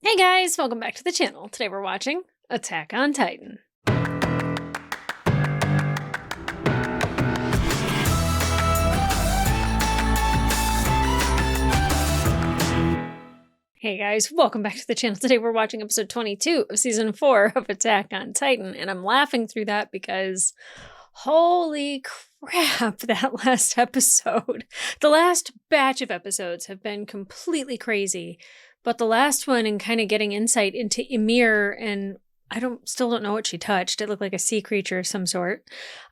Hey guys, welcome back to the channel. Today we're watching Attack on Titan. Hey guys, welcome back to the channel. Today we're watching episode 22 of season 4 of Attack on Titan, and I'm laughing through that because holy crap, that last episode. The last batch of episodes have been completely crazy, but the last one and kind of getting insight into Ymir, and still don't know what she touched. It looked like a sea creature of some sort.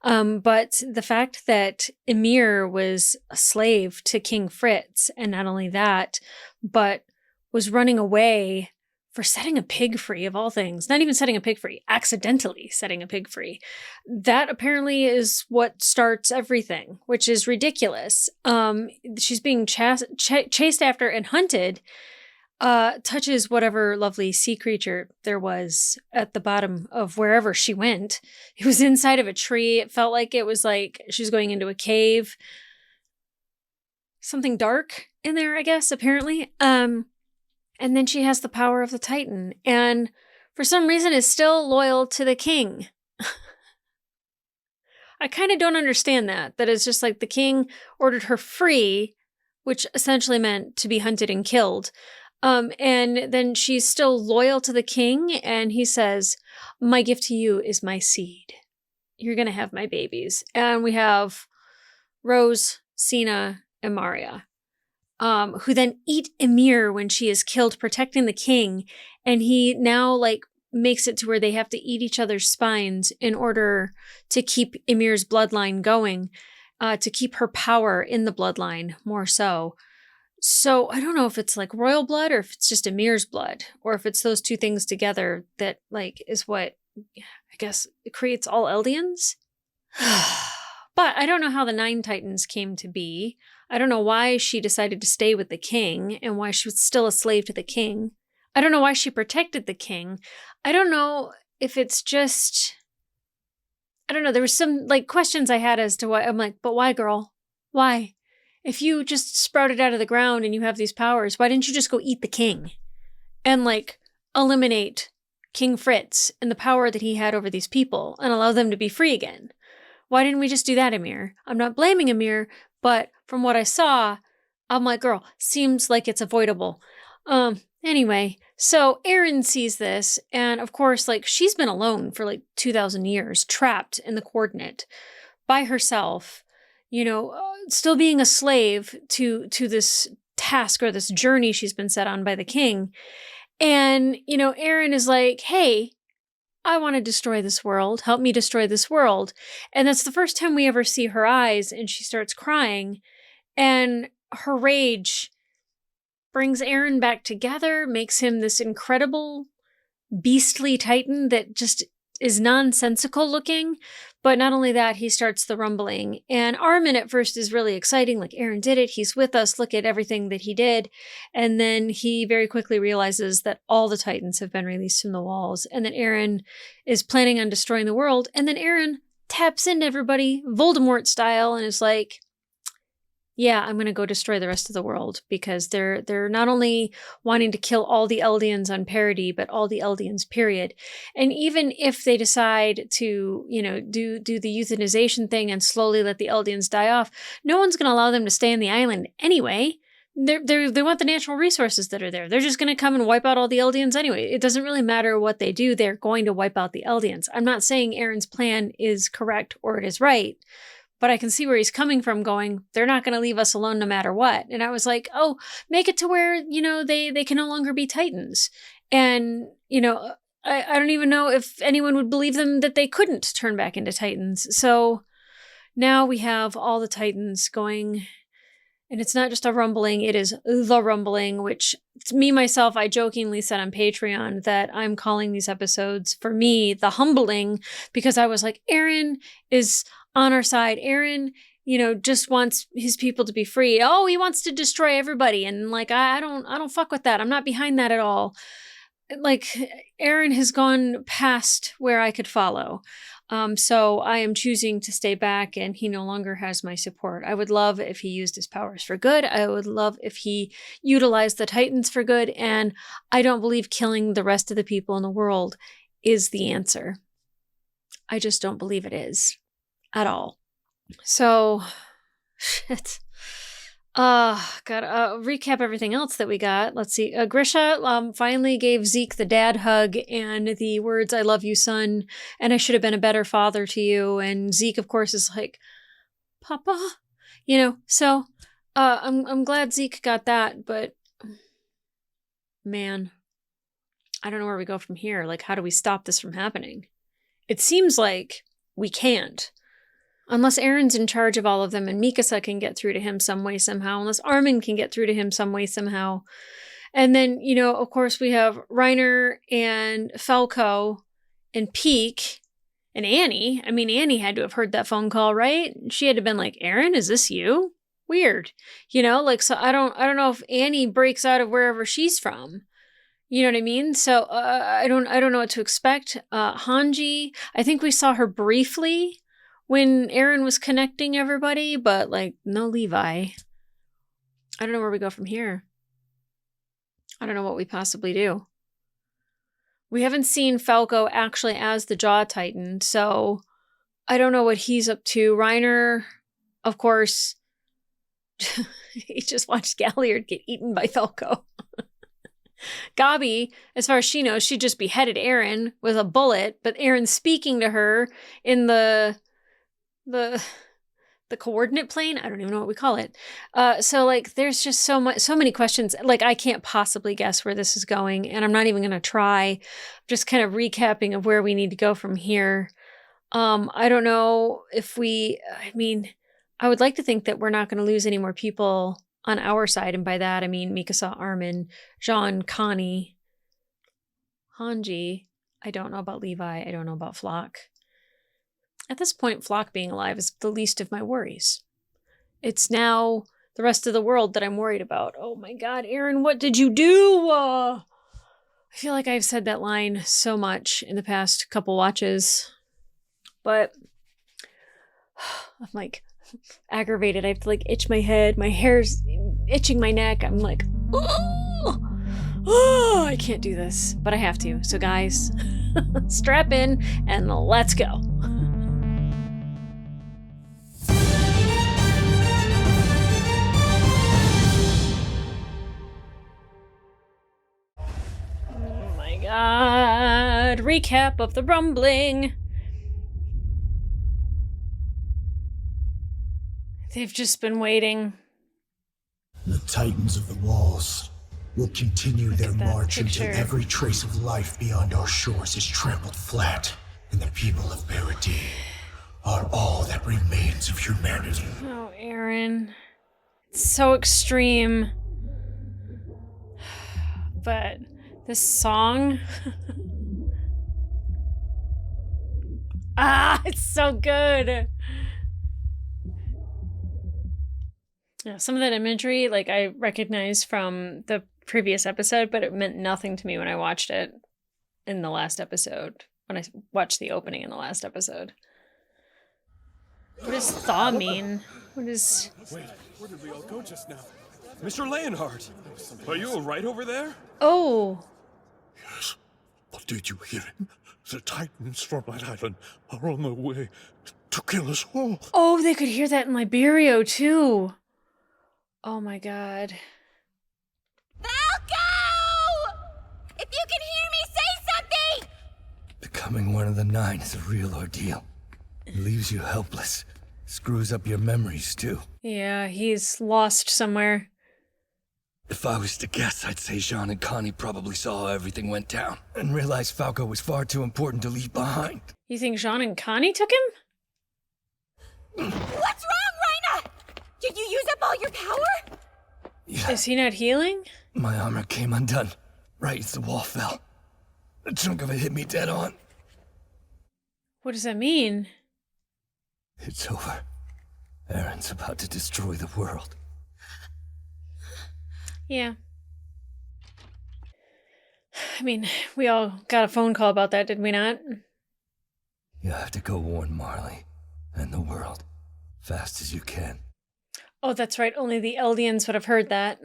But the fact that Ymir was a slave to King Fritz, and not only that, but was running away for setting a pig free, of all things. Not even setting a pig free, accidentally setting a pig free. That apparently is what starts everything, which is ridiculous. She's being chased after and hunted, touches whatever lovely sea creature there was at the bottom of wherever she went. It was inside of a tree. It felt like it was like she was going into a cave. Something dark in there, I guess, apparently. And then she has the power of the Titan, and for some reason is still loyal to the king. I kind of don't understand that. That is just like the king ordered her free, which essentially meant to be hunted and killed. And then she's still loyal to the king, and he says, "My gift to you is my seed. You're going to have my babies." And we have Rose, Cena, and Maria. Who then eat Ymir when she is killed, protecting the king. And he now makes it to where they have to eat each other's spines in order to keep Ymir's bloodline going, to keep her power in the bloodline more so. So I don't know if it's like royal blood or if it's just Ymir's blood, or if it's those two things together that is what I guess creates all Eldians. But I don't know how the 9 Titans came to be. I don't know why she decided to stay with the king and why she was still a slave to the king. I don't know why she protected the king. I don't know if it's just... I don't know. There was some questions I had as to why. I'm like, but why, girl? Why? If you just sprouted out of the ground and you have these powers, why didn't you just go eat the king? And eliminate King Fritz and the power that he had over these people and allow them to be free again? Why didn't we just do that, Ymir? I'm not blaming Ymir, but from what I saw, I'm like, girl, seems like it's avoidable. Anyway, so Eren sees this, and of course, she's been alone for 2,000 years, trapped in the coordinate by herself, still being a slave to this task or this journey she's been set on by the king. And, Eren is like, hey, I want to destroy this world. Help me destroy this world. And that's the first time we ever see her eyes, and she starts crying. And her rage brings Eren back together, makes him this incredible, beastly Titan that just is nonsensical looking. But not only that, he starts the rumbling. And Armin at first is really exciting. Eren did it. He's with us. Look at everything that he did. And then he very quickly realizes that all the Titans have been released from the walls. And that Eren is planning on destroying the world. And then Eren taps into everybody, Voldemort style, and is like, yeah, I'm going to go destroy the rest of the world, because they're not only wanting to kill all the Eldians on parity, but all the Eldians, period. And even if they decide to, do the euthanization thing and slowly let the Eldians die off, no one's going to allow them to stay on the island anyway. They want the natural resources that are there. They're just going to come and wipe out all the Eldians anyway. It doesn't really matter what they do. They're going to wipe out the Eldians. I'm not saying Eren's plan is correct or it is right, but I can see where he's coming from, going, they're not going to leave us alone no matter what. And I was like, oh, make it to where, they can no longer be Titans. And, I don't even know if anyone would believe them that they couldn't turn back into Titans. So now we have all the Titans going, and it's not just a rumbling, it is the rumbling, which myself, I jokingly said on Patreon that I'm calling these episodes, for me, the humbling, because I was like, Eren is on our side. Eren, just wants his people to be free. Oh, he wants to destroy everybody. And I don't fuck with that. I'm not behind that at all. Eren has gone past where I could follow. So I am choosing to stay back, and he no longer has my support. I would love if he used his powers for good. I would love if he utilized the Titans for good. And I don't believe killing the rest of the people in the world is the answer. I just don't believe it is at all. So, shit. Gotta recap everything else that we got. Let's see. Grisha finally gave Zeke the dad hug and the words, "I love you, son, and I should have been a better father to you." And Zeke, of course, is like, "Papa," So, I'm glad Zeke got that, but man, I don't know where we go from here. Like, how do we stop this from happening? It seems like we can't. Unless Aaron's in charge of all of them and Mikasa can get through to him some way, somehow. Unless Armin can get through to him some way, somehow. And then, of course, we have Reiner and Falco and Peak and Annie. I mean, Annie had to have heard that phone call, right? She had to have been like, "Aaron, is this you?" Weird. So I don't know if Annie breaks out of wherever she's from. You know what I mean? So I don't know what to expect. Hanji, I think we saw her briefly when Aaron was connecting everybody, but no Levi. I don't know where we go from here. I don't know what we possibly do. We haven't seen Falco actually as the Jaw Titan, so I don't know what he's up to. Reiner, of course, he just watched Galliard get eaten by Falco. Gabi, as far as she knows, she just beheaded Aaron with a bullet, but Aaron's speaking to her in the coordinate plane. I don't even know what we call it. So there's just so many questions. I can't possibly guess where this is going, and I'm not even going to try. I'm just kind of recapping of where we need to go from here. I don't know if I would like to think that we're not going to lose any more people on our side, and by that I mean Mikasa, Armin, Jean, Connie, Hanji. I don't know about Levi. I don't know about Flock. At this point, Flock being alive is the least of my worries. It's now the rest of the world that I'm worried about. Oh my God, Aaron, what did you do? I feel like I've said that line so much in the past couple watches, but I'm aggravated. I have to itch my head. My hair's itching my neck. I'm oh, I can't do this, but I have to. So guys, strap in and let's go. Oh my God. Recap of the rumbling. They've just been waiting. The Titans of the Walls will continue their march until every trace of life beyond our shores is trampled flat, and the people of Paradis are all that remains of humanity. Oh, Aaron. It's so extreme. But this song... it's so good! Yeah, some of that imagery, I recognize from the previous episode, but it meant nothing to me when I watched it in the last episode. When I watched the opening in the last episode. What does Thaw mean? What is... Wait, where did we all go just now? Mr. Leonhardt! Are you all right over there? Oh! Yes, but did you hear him? The Titans from that island are on their way to kill us all. Oh, they could hear that in Liberio, too. Oh my God. Falco! If you can hear me, say something! Becoming one of the Nine is a real ordeal. It leaves you helpless. Screws up your memories, too. Yeah, he's lost somewhere. If I was to guess, I'd say Jean and Connie probably saw how everything went down and realized Falco was far too important to leave behind. You think Jean and Connie took him? What's wrong, Raina? Did you use up all your power? Yeah. Is he not healing? My armor came undone, right as the wall fell. A chunk of it hit me dead on. What does that mean? It's over. Aaron's about to destroy the world. Yeah. I mean, we all got a phone call about that, did we not? You have to go warn Marley and the world fast as you can. Oh, that's right. Only the Eldians would have heard that.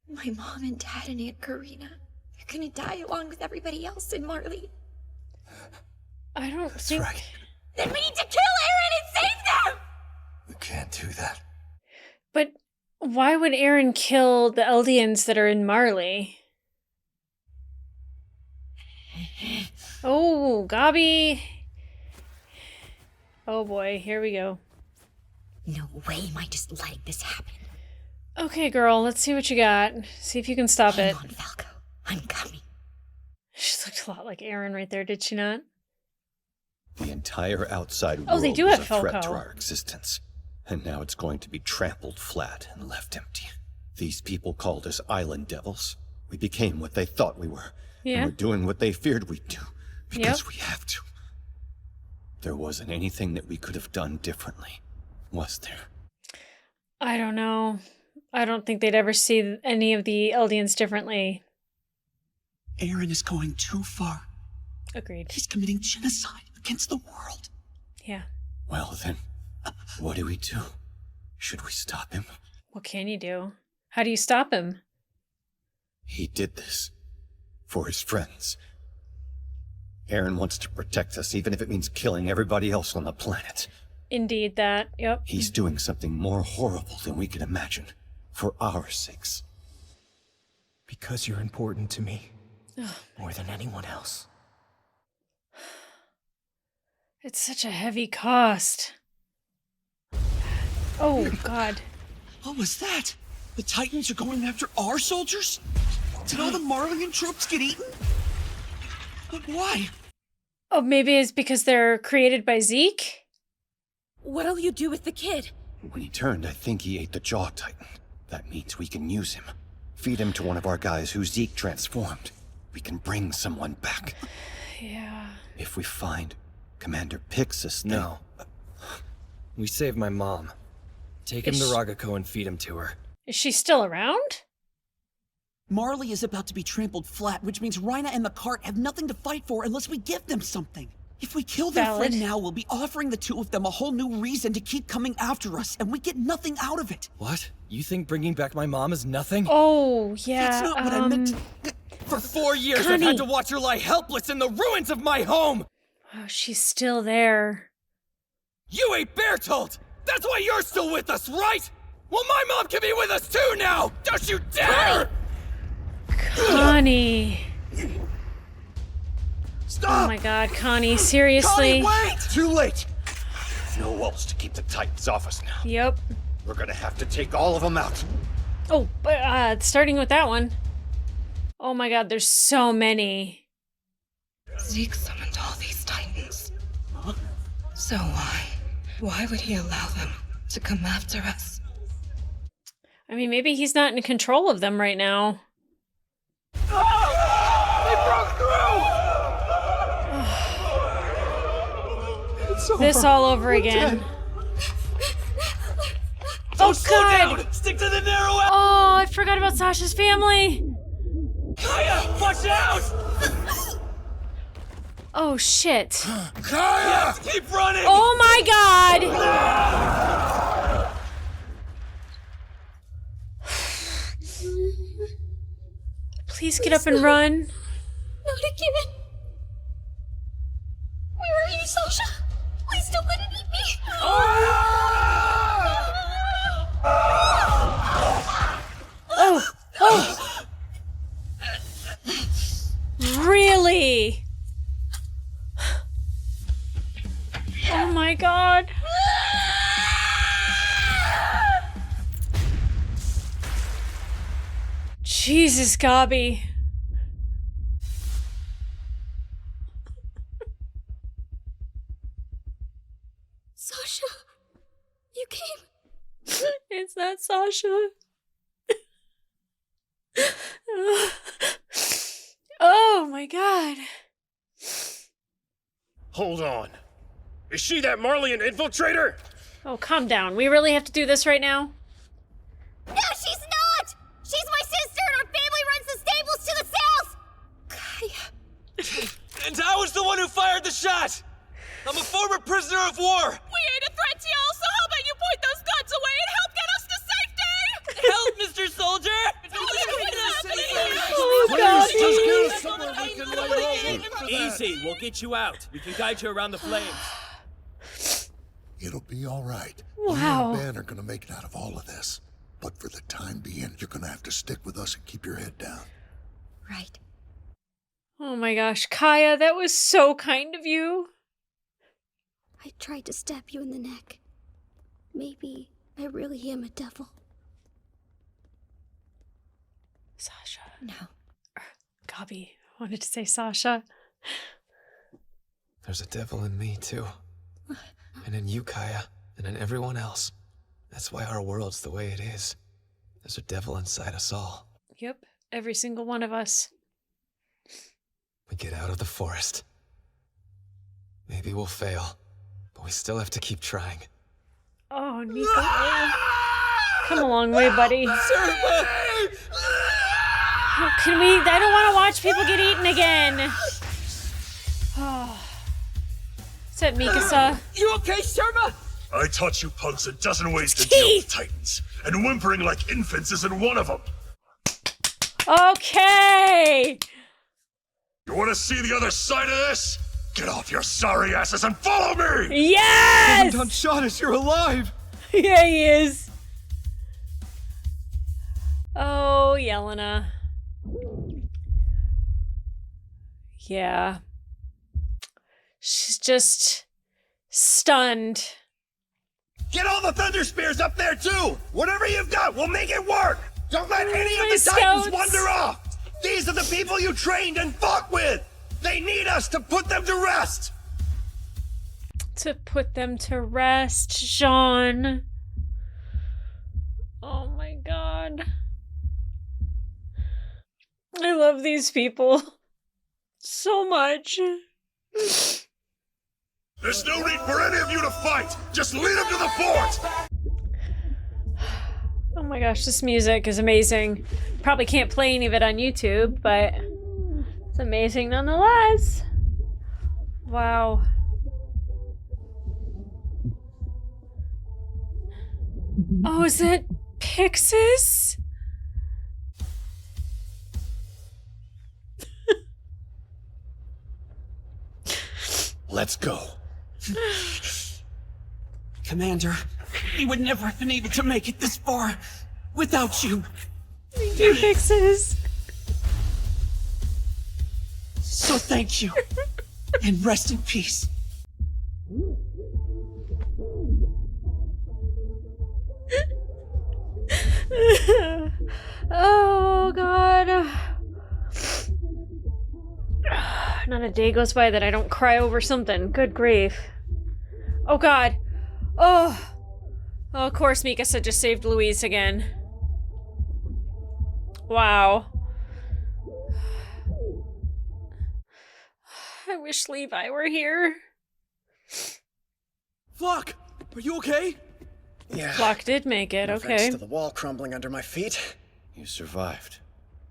My mom and dad and Aunt Karina. They're gonna die along with everybody else in Marley. I don't That's think... right. Then we need to kill Aaron and save them! We can't do that. But why would Aaron kill the Eldians that are in Marley? Oh, Gabi. Oh boy, here we go. No way am I just letting this happen. Okay, girl, let's see what you got. See if you can stop Hang it. on, Falco. I'm coming. She looked a lot like Aaron right there, did she not? The entire outside Oh, world they do was have a threat Falco. to our existence. And now it's going to be trampled flat and left empty. These people called us island devils. We became what they thought we were. Yeah. And we're doing what they feared we'd do. Because Yep. we have to. There wasn't anything that we could have done differently, was there? I don't know. I don't think they'd ever see any of the Eldians differently. Aaron is going too far. Agreed. He's committing genocide against the world. Yeah. Well then, what do we do? Should we stop him? What can you do? How do you stop him? He did this for his friends. Aaron wants to protect us, even if it means killing everybody else on the planet. Indeed, that. Yep. He's doing something more horrible than we can imagine, for our sakes. Because you're important to me. More than anyone else. It's such a heavy cost. Oh, God. What was that? The Titans are going after our soldiers? Did all the Marleyan troops get eaten? But why? Oh, maybe it's because they're created by Zeke? What'll you do with the kid? When he turned, I think he ate the Jaw Titan. That means we can use him. Feed him to one of our guys who Zeke transformed. We can bring someone back. Yeah. If we find Commander Pixis, then... No. We saved my mom. Take him to Ragako and feed him to her. Is she still around? Marley is about to be trampled flat, which means Rhina and the cart have nothing to fight for unless we give them something. If we kill their Valid. friend now, we'll be offering the two of them a whole new reason to keep coming after us, and we get nothing out of it. What? You think bringing back my mom is nothing? Oh, yeah. That's not what I meant. For 4 years, I've Connie. had to watch her lie helpless in the ruins of my home! Oh, she's still there. You ate Bertolt! That's why you're still with us, right? Well, my mom can be with us too now! Don't you dare! Connie. Stop! Oh my God, Connie, seriously? Connie, wait! Too late! No walls to keep the Titans off us now. Yep. We're gonna have to take all of them out. Oh, but starting with that one. Oh my God, there's so many. Zeke summoned all these Titans. So why? Why would he allow them to come after us? I mean, maybe he's not in control of them right now. This all over again. Oh, God! Stick to the narrow alley! Oh, I forgot about Sasha's family. Kaya, watch out! Oh, shit. Kaya! Keep running! Oh my God! Please get up and run. Not again. Where are you, Sasha? Please don't let it eat me. Oh, oh. Really? Oh my God. Jesus, Gabi. Sasha, you came. It's that Sasha. Oh my God. Hold on. Is she that Marleyan infiltrator? Oh, calm down. We really have to do this right now? No, she's not! She's my sister and our family runs the stables to the south! Kaya. And I was the one who fired the shot! I'm a former prisoner of war! We ain't a threat to y'all, so how about you point those guns away and help get us to safety? Help, Mr. Soldier! Easy, we'll get you out. We can guide you around the flames. It'll be all right. Wow. You and Ben are gonna make it out of all of this. But for the time being, you're gonna have to stick with us and keep your head down. Right. Oh my gosh, Kaya, that was so kind of you. I tried to stab you in the neck. Maybe I really am a devil. Sasha. No. Gabi. I wanted to say Sasha. There's a devil in me, too. And in you, Kaya. And in everyone else. That's why our world's the way it is. There's a devil inside us all. Yep, every single one of us. We get out of the forest. Maybe we'll fail, but we still have to keep trying. Oh, Nico. Come a long way, buddy. Oh, can we? I don't want to watch people get eaten again. Oh. Is that Mikasa? You okay, Sherma? I taught you punks a dozen ways to deal with titans, and whimpering like infants isn't one of them. Okay. You want to see the other side of this? Get off your sorry asses and follow me! Yes! Don shot us, you're alive! Yeah, he is. Oh, Yelena. Yeah. She's just stunned. Get all the thunder spears up there too! Whatever you've got, we'll make it work! Don't let any of My the titans scouts. wander off! These are the people you trained and fought with! They need us to put them to rest! To put them to rest, Jean. Oh my god. I love these people so much. There's no need for any of you to fight! Just lead them to the fort! Oh my gosh, this music is amazing. Probably can't play any of it on YouTube, but it's amazing nonetheless. Wow. Oh, is it Pixis? Let's go. Commander, we would never have been able to make it this far without you. Thank you, Pixis. So thank you. And rest in peace. Oh god. Not a day goes by that I don't cry over something. Good grief. Oh god. Oh, of course Mikasa just saved Louise again. Wow. I wish Levi were here. Flock, are you okay? Yeah. Flock did make it, No okay. thanks to the wall crumbling under my feet. You survived.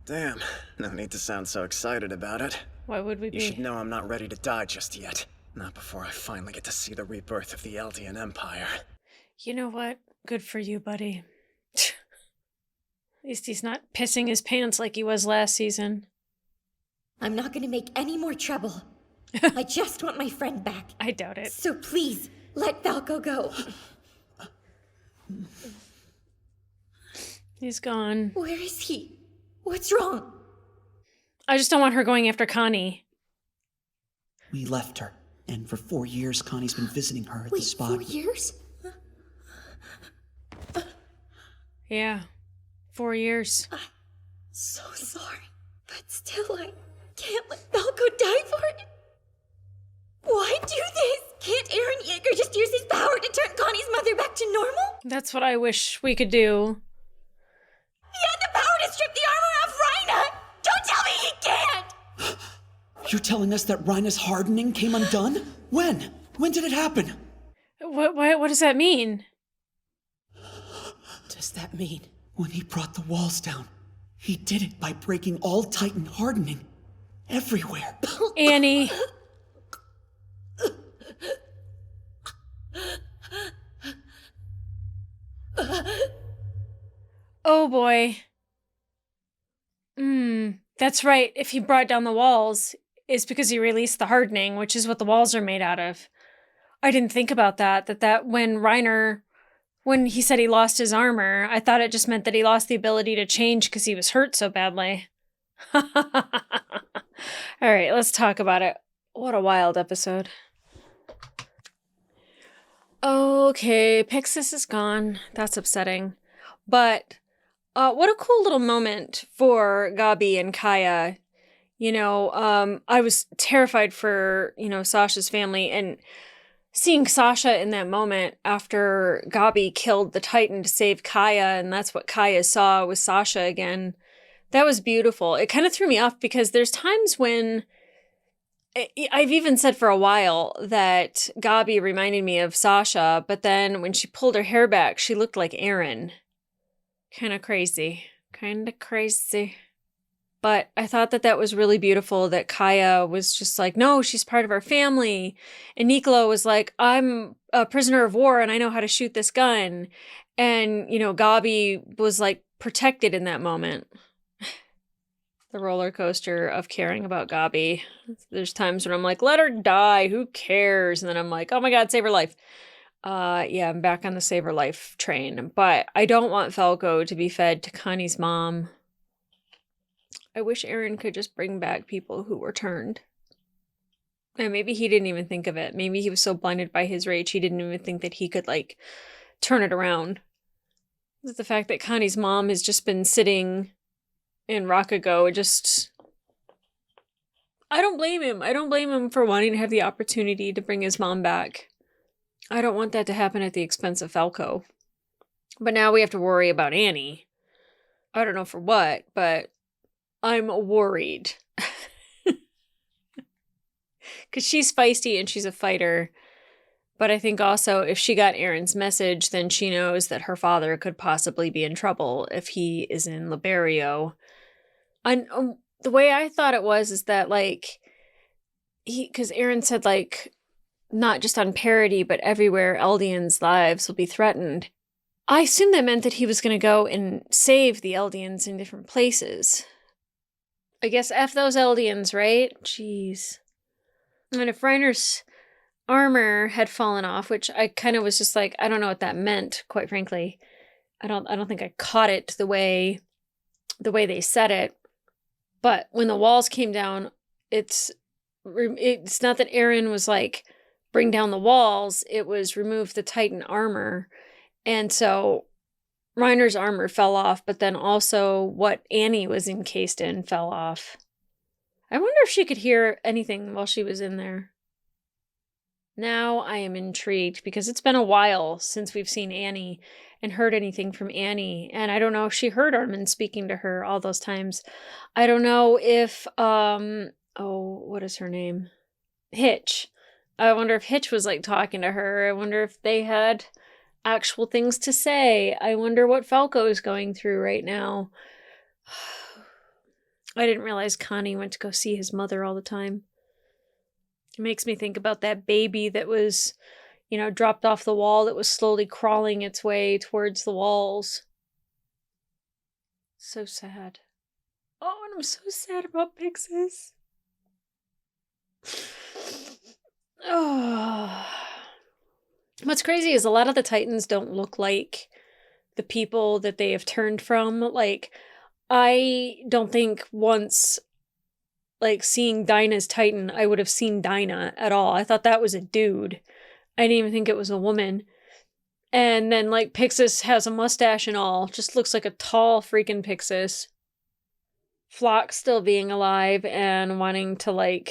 Damn, no need to sound so excited about it. Why would we be? You should know I'm not ready to die just yet. Not before I finally get to see the rebirth of the Eldian Empire. You know what? Good for you, buddy. At least he's not pissing his pants like he was last season. I'm not gonna make any more trouble. I just want my friend back. I doubt it. So please, let Falco go. He's gone. Where is he? What's wrong? I just don't want her going after Connie. We left her, and for 4 years Connie's been visiting her at Wait, the spot. 4 years? Yeah. 4 years. I'm so sorry, but still I can't let Falco die for it. Why do this? Can't Aaron Yeager just use his power to turn Connie's mother back to normal? That's what I wish we could do. He had the power to strip the armor off Rhina! Don't tell me he can't! You're telling us that Rhina's hardening came undone? When? When did it happen? What does that mean? Does that mean when he brought the walls down, he did it by breaking all Titan hardening everywhere? Annie. Oh boy. That's right. If he brought down the walls, it's because he released the hardening, which is what the walls are made out of. I didn't think about that when he said he lost his armor, I thought it just meant that he lost the ability to change because he was hurt so badly. All right, let's talk about it. What a wild episode. Okay, Pixis is gone. That's upsetting. But what a cool little moment for Gabi and Kaya. I was terrified for, Sasha's family, and seeing Sasha in that moment after Gabi killed the Titan to save Kaya, and that's what Kaya saw was Sasha again. That was beautiful. It kind of threw me off because there's times when I've even said for a while that Gabi reminded me of Sasha, but then when she pulled her hair back, she looked like Aaron. Kind of crazy. But I thought that was really beautiful that Kaya was just like, no, she's part of our family. And Niccolo was like, I'm a prisoner of war and I know how to shoot this gun. And, Gabi was like protected in that moment. The roller coaster of caring about Gabi. There's times when I'm like, let her die, who cares? And then I'm like, oh my God, save her life. Yeah, I'm back on the save her life train. But I don't want Falco to be fed to Connie's mom. I wish Aaron could just bring back people who were turned. And maybe he didn't even think of it. Maybe he was so blinded by his rage, he didn't even think that he could, turn it around. The fact that Connie's mom has just been sitting in Rakago, I don't blame him. I don't blame him for wanting to have the opportunity to bring his mom back. I don't want that to happen at the expense of Falco. But now we have to worry about Annie. I don't know for what, but I'm worried. Because she's feisty and she's a fighter. But I think also if she got Aaron's message, then she knows that her father could possibly be in trouble if he is in Liberio. And the way I thought it was is that, because Aaron said, not just on Parody, but everywhere Eldians' lives will be threatened. I assumed that meant that he was going to go and save the Eldians in different places. I guess F those Eldians, right? Jeez. And if Reiner's armor had fallen off, which I kind of was just like, I don't know what that meant, quite frankly. I don't think I caught it the way they said it. But when the walls came down, it's not that Aaron was like, bring down the walls, it was remove the Titan armor. And so Reiner's armor fell off, but then also what Annie was encased in fell off. I wonder if she could hear anything while she was in there. Now I am intrigued because it's been a while since we've seen Annie and heard anything from Annie. And I don't know if she heard Armin speaking to her all those times. I don't know if, what is her name? Hitch. I wonder if Hitch was talking to her. I wonder if they had actual things to say. I wonder what Falco is going through right now. I didn't realize Connie went to go see his mother all the time. It makes me think about that baby that was, dropped off the wall that was slowly crawling its way towards the walls. So sad. Oh, and I'm so sad about Pixis. Oh. What's crazy is a lot of the Titans don't look like the people that they have turned from. I don't think once, seeing Dinah's Titan, I would have seen Dinah at all. I thought that was a dude. I didn't even think it was a woman. And then, Pixis has a mustache and all. Just looks like a tall freaking Pixis. Flock still being alive and wanting to,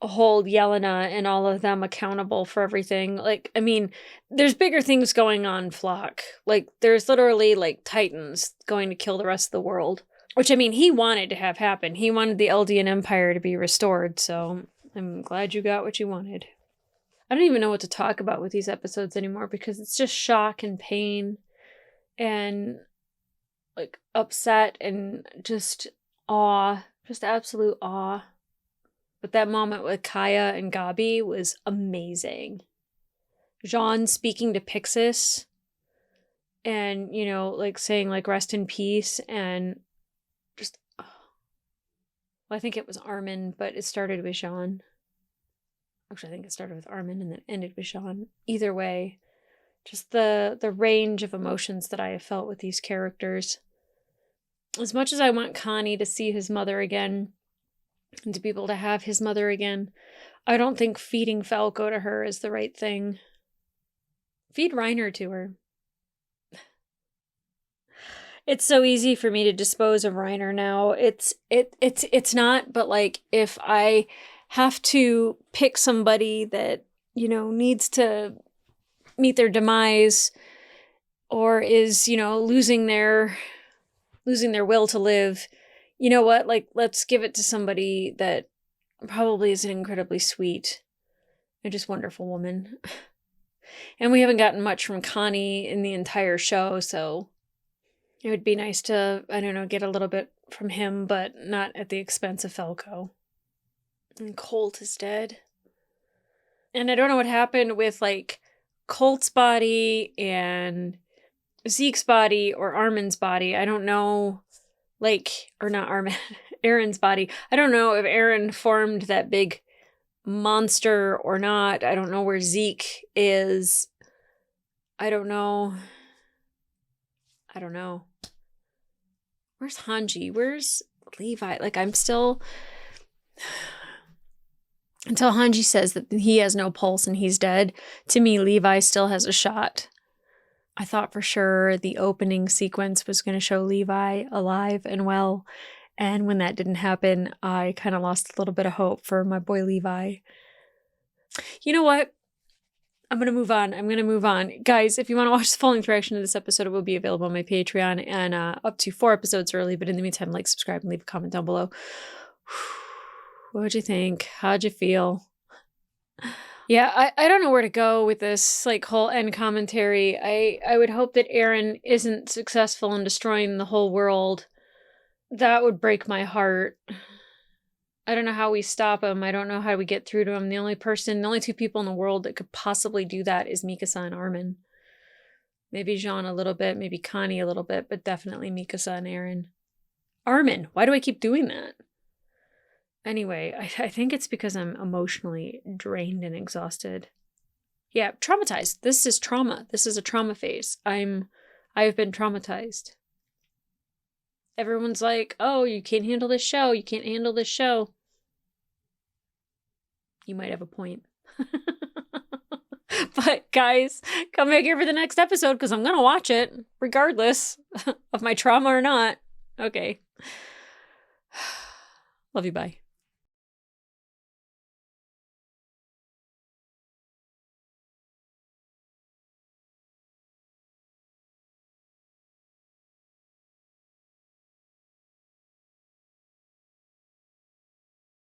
hold Yelena and all of them accountable for everything. There's bigger things going on, Flock. There's literally, Titans going to kill the rest of the world. Which, he wanted to have happen. He wanted the Eldian Empire to be restored, so I'm glad you got what you wanted. I don't even know what to talk about with these episodes anymore because it's just shock and pain and, upset and just awe. Just absolute awe. But that moment with Kaya and Gabi was amazing. Jean speaking to Pixis and, you know, like saying like rest in peace, and just, well, I think it was Armin, but it started with Jean. Actually, I think it started with Armin and then ended with Jean. Either way, just the range of emotions that I have felt with these characters. As much as I want Connie to see his mother again and to be able to have his mother again, I don't think feeding Falco to her is the right thing. Feed Reiner to her. It's so easy for me to dispose of Reiner now. It's not, but like if I have to pick somebody that, you know, needs to meet their demise or is, you know, losing their will to live, you know what? Like, let's give it to somebody that probably is an incredibly sweet and just wonderful woman. And we haven't gotten much from Connie in the entire show, so it would be nice to, I don't know, get a little bit from him, but not at the expense of Falco. And Colt is dead. And I don't know what happened with, like, Colt's body and Zeke's body or Armin's body. I don't know, like, or not Armin, Aaron's body. I don't know if Aaron formed that big monster or not. I don't know where Zeke is. I don't know. Where's Hanji? Where's Levi? Like, I'm still... Until Hanji says that he has no pulse and he's dead, to me, Levi still has a shot. I thought for sure the opening sequence was going to show Levi alive and well, and when that didn't happen, I kind of lost a little bit of hope for my boy Levi. You know what? I'm going to move on. Guys, if you want to watch the full length reaction to this episode, it will be available on my Patreon and up to 4 episodes early. But in the meantime, like, subscribe, and leave a comment down below. What'd you think? How'd you feel? Yeah, I don't know where to go with this, like, whole end commentary. I would hope that Aaron isn't successful in destroying the whole world. That would break my heart. I don't know how we stop him. I don't know how we get through to him. The only 2 people in the world that could possibly do that is Mikasa and Armin. Maybe Jean a little bit, maybe Connie a little bit, but definitely Mikasa and Aaron. Armin, why do I keep doing that? Anyway, I think it's because I'm emotionally drained and exhausted. Yeah, traumatized. This is trauma. This is a trauma phase. I've been traumatized. Everyone's like, oh, you can't handle this show. You can't handle this show. You might have a point. But guys, come back here for the next episode because I'm going to watch it regardless of my trauma or not. Okay. Love you. Bye.